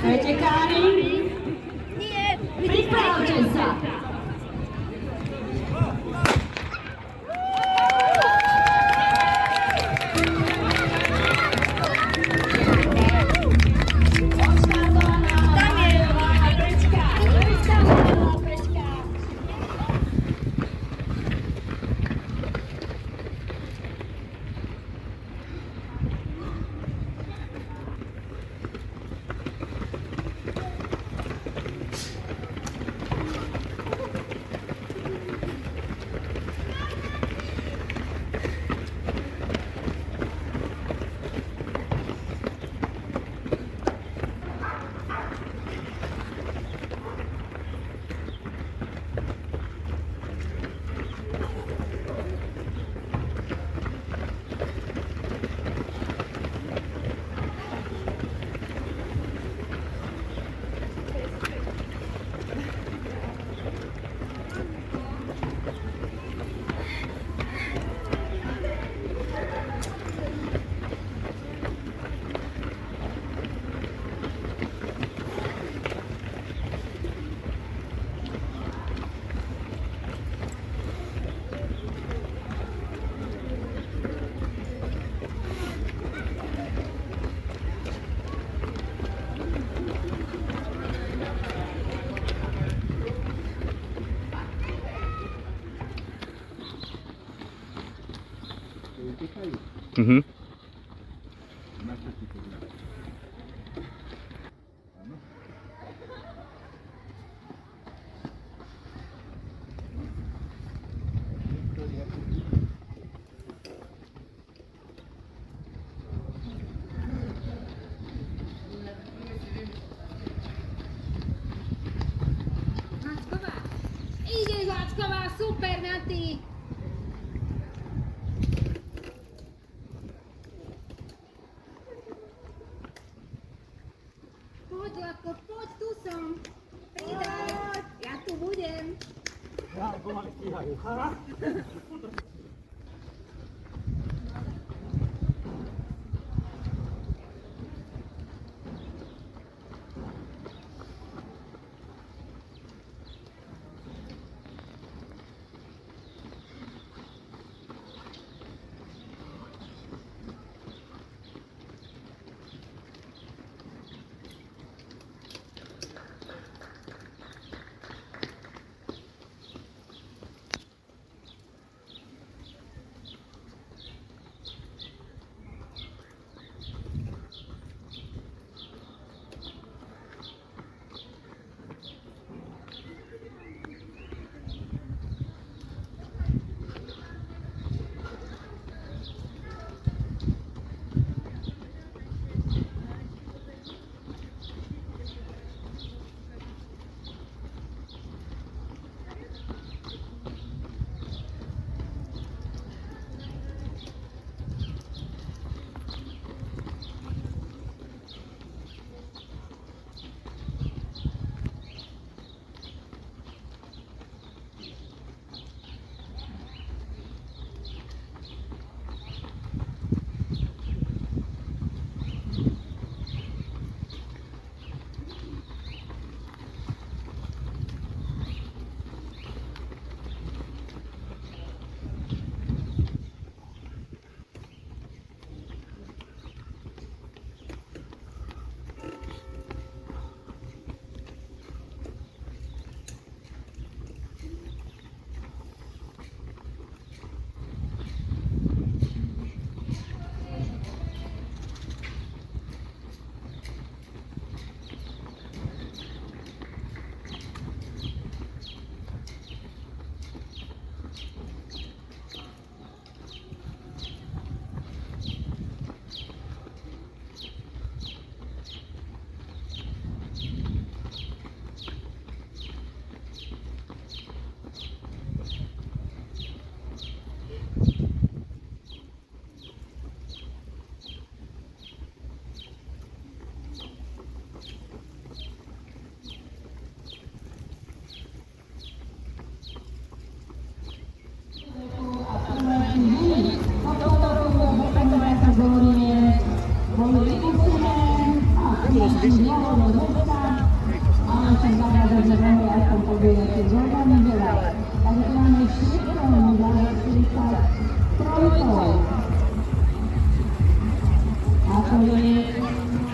Pretekári, pripravte sa. Mhm. Macková! Ideš, Macková, super na ty! Poď, Zlatko, poď, tu som! Pridaj! Ja tu budem! Ja, pomaly stíhajú. to je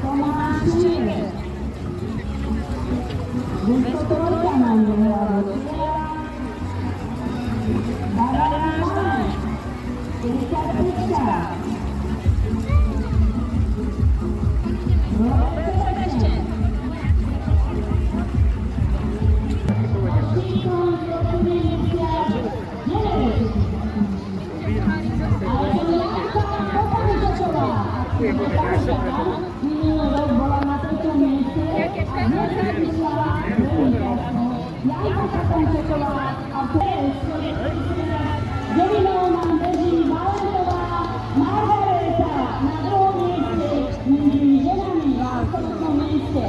Tomáš Čeker. Vysokotrojka nám druhá Lucia. Darian Šváň. 55. Robert Sebastian. Minulý rok bola na 3. mieste, dnes vyšla Janka Katančeková a PS. Devinou nám beží Valentová Margareta na 2. mieste medzi ženami na 3. mieste.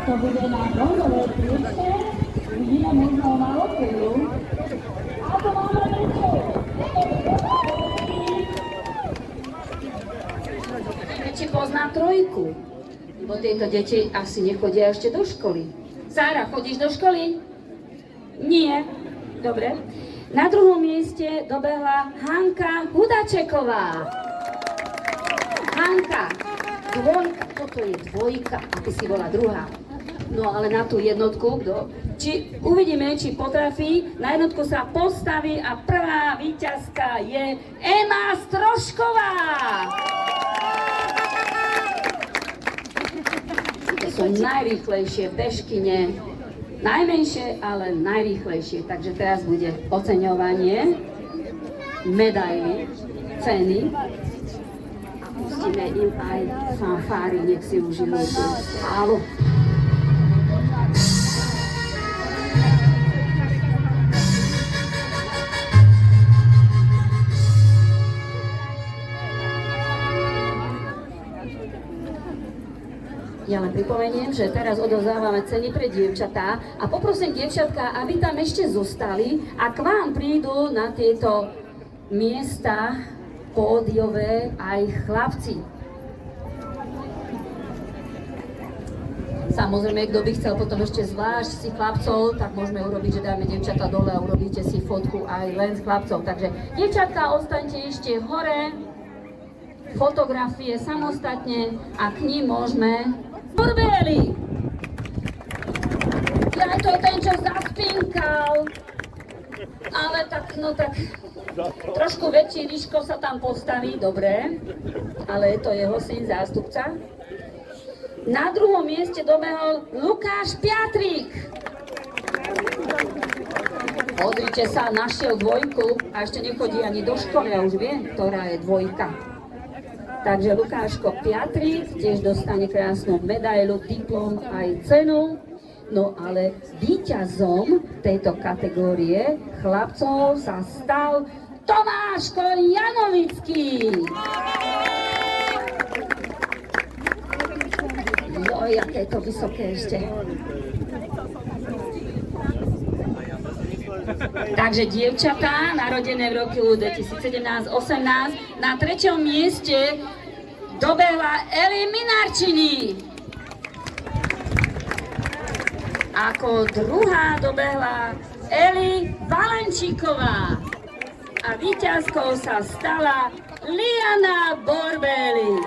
To bude na bronzovej priečke, uvidíme možno na lokulu. A to máme niečo. Či pozná trojku, bo tieto deti asi nechodia ešte do školy. Sára, chodíš do školy? Nie. Dobre. Na 2. mieste dobehla Hanka Hudačeková. Hanka, dvojka, toto je dvojka a ty si bola druhá. No ale na tú jednotku, uvidíme, či potrafí, na jednotku sa postaví a prvá víťazka je Ema Strošková. To sú najrýchlejšie bežkyne, najmenšie, ale najrýchlejšie. Takže teraz bude oceňovanie, medaily, ceny. A pustíme im aj fanfári, nech si užijú tú slávu. Ja len pripomeniem, že teraz odovzdávame ceny pre dievčatá a poprosím dievčatka, aby tam ešte zostali a k vám prídu na tieto miesta pódiové aj chlapci. Samozrejme, kto by chcel potom ešte zvlášť si chlapcov, tak môžeme urobiť, že dáme dievčatá dole a urobíte si fotku aj len s chlapcov. Takže dievčatka, ostaňte ešte hore, fotografie samostatne a k ním môžeme Borbély! Ja to je ten, čo zaspinkal. Ale tak, no tak, trošku väčší Ríško sa tam postaví, dobre. Ale je to jeho syn, zástupca. Na 2. mieste dobehol Lukáš Piatrík. Pozrite sa, našiel dvojku a ešte nechodí ani do školy a už vie, ktorá je dvojka. Takže Lukáško Piatrík tiež dostane krásnu medailu, diplom aj cenu. No ale víťazom tejto kategórie chlapcov sa stal Tomáško Janovický. Joj, aké je to vysoké ešte. Takže dievčatá, narodené v roku 2017-18, na 3. mieste dobehla Eli Minarčiny. Ako druhá dobehla Eli Valenčíková. A víťazkou sa stala Liana Borbély.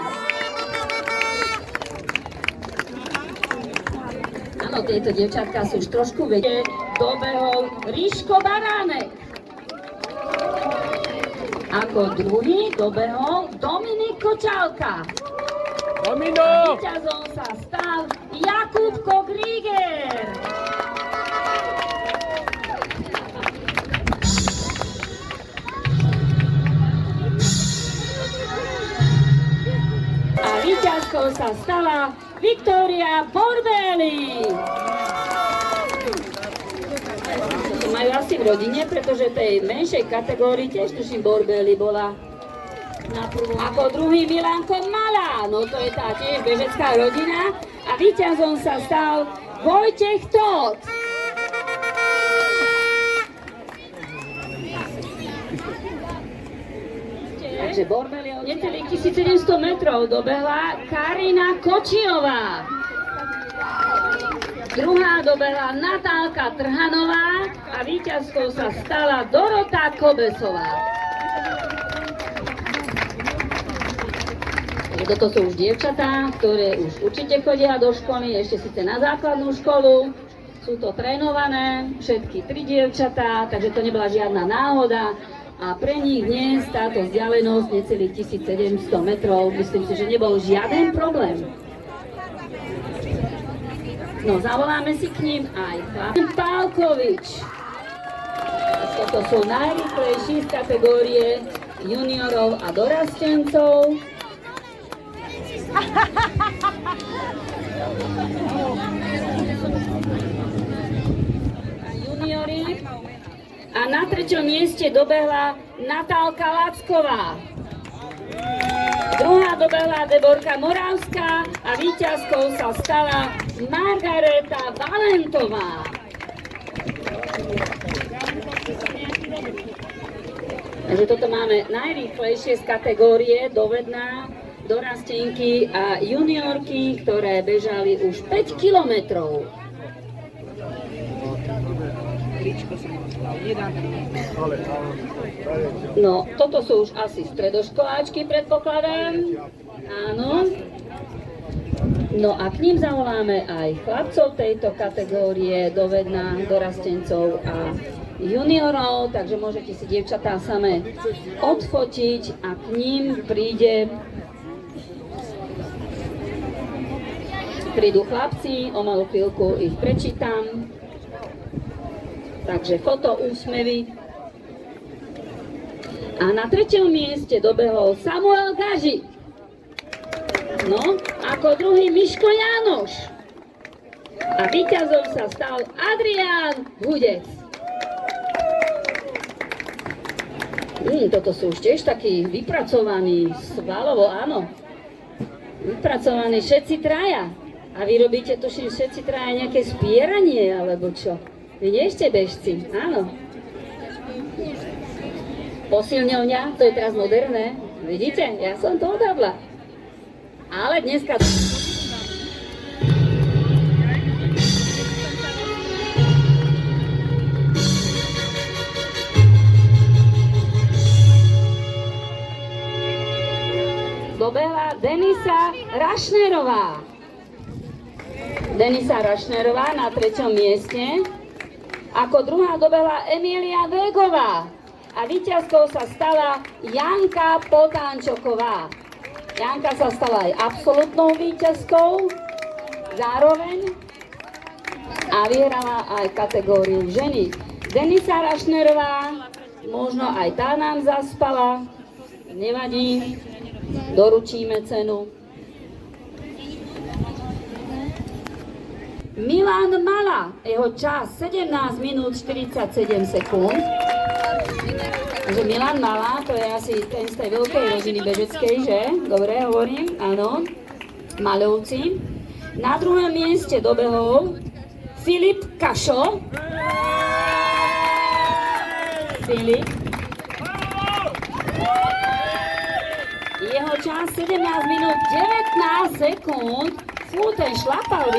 Áno, tieto dievčatka sú už trošku väčšie. Dobehol Ríško Baránek. Ako druhý dobehol Dominik Kočálka. Domino! Víťazom sa stal Jakubko Grieger. A víťazkou sa stala Viktória Borbély. To majú asi v rodine, pretože tej menšej kategórii tiež tuším Borbély bola na prvom. Ako druhý Milanko Malá, no to je tá tiež bežecká rodina. A víťazom sa stal Vojtech Tóth. Takže Borbeli necelých 1700 metrov dobehla Karina Kočiová. Druhá dobehla Natálka Trhanová a víťazkou sa stala Dorota Kobesová. Toto sú už dievčatá, ktoré už určite chodia do školy, ešte síce na základnú školu. Sú to trénované, všetky 3 dievčatá, takže to nebola žiadna náhoda. A pre nich dnes táto vzdialenosť necelých 1700 metrov, myslím si, že nebol žiaden problém. No, zavoláme si k ním aj chlapík Pálkovič. Toto sú najrýchlejší z kategórie juniorov a dorastencov. Juniori. A na 3. mieste dobehla Natálka Lacková. Druhá dobehla Deborka Moravská a víťazkou sa stala Margareta Valentová. Takže toto máme najrýchlejšie z kategórie dovedná, dorastenky a juniorky, ktoré bežali už 5 kilometrov. No, toto sú už asi stredoškoláčky, predpokladám. Áno. No a k ním zavoláme aj chlapcov tejto kategórie, dovedná, dorastencov a juniorov, takže môžete si dievčatá samé odfotiť a k ním prídu chlapci, o malú chvíľku ich prečítam. Takže foto, úsmevy. A na 3. mieste dobehol Samuel Gaži. No, ako druhý Miško Jánoš. A víťazom sa stal Adrián Hudec. Toto sú už tiež takí vypracovaní, svalovo, áno. Vypracovaní všetci traja. A vy robíte, tuším, všetci traja nejaké spieranie, alebo čo? Vy nie ste bežci, áno. Posilňovňa, to je teraz moderné. Vidíte, ja som to odhadla. Ale dneska... Dobehla Denisa Rašnerová. Denisa Rašnerová na 3. mieste. Ako druhá dobehla Emília Végová. A víťazkou sa stala Janka Potánčoková. Janka sa stala aj absolútnou víťazkou zároveň a vyhrala aj kategóriu ženy. Denisa Rašnerová, možno aj tá nám zaspala, nevadí, doručíme cenu. Milan Mala, jeho čas 17 minút 47 sekúnd. Takže Milan Mala, to je asi ten z tej veľkej rodiny bežeckej, že? Dobre hovorím, áno. Malovci. Na 2. mieste dobehol Filip Kašo. Filip. Jeho čas 17 minút 19 sekúnd. Fú, ten šlapal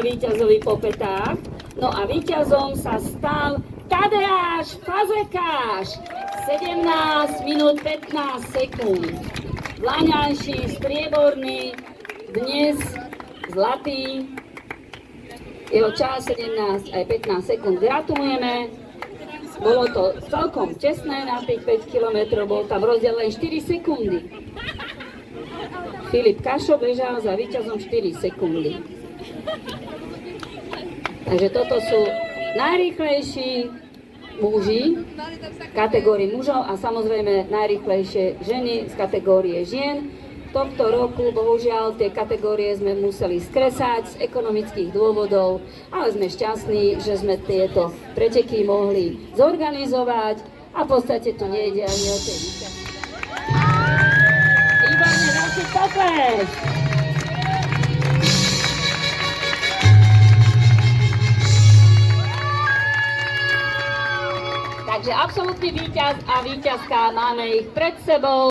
víťazovi po petách. No a víťazom sa stal Tadeáš Fazekáš. 17 minút 15 sekúnd. Vlaňajší, strieborný, dnes zlatý. Jeho čas 17 aj 15 sekúnd. Gratulujeme. Bolo to celkom tesné na tých 5 km, bol tam rozdiel len 4 sekundy. Filip Kašo bežal za víťazom 4 sekundy. Takže toto sú najrýchlejší muži z kategórie mužov a samozrejme najrýchlejšie ženy z kategórie žien. Tohto roku bohužiaľ tie kategórie sme museli skresať z ekonomických dôvodov, ale sme šťastní, že sme tieto preteky mohli zorganizovať a v podstate tu nejde ani o tej víťazky. Výborne, ďalší potlesk! Takže absolútny víťaz a víťazka, máme ich pred sebou.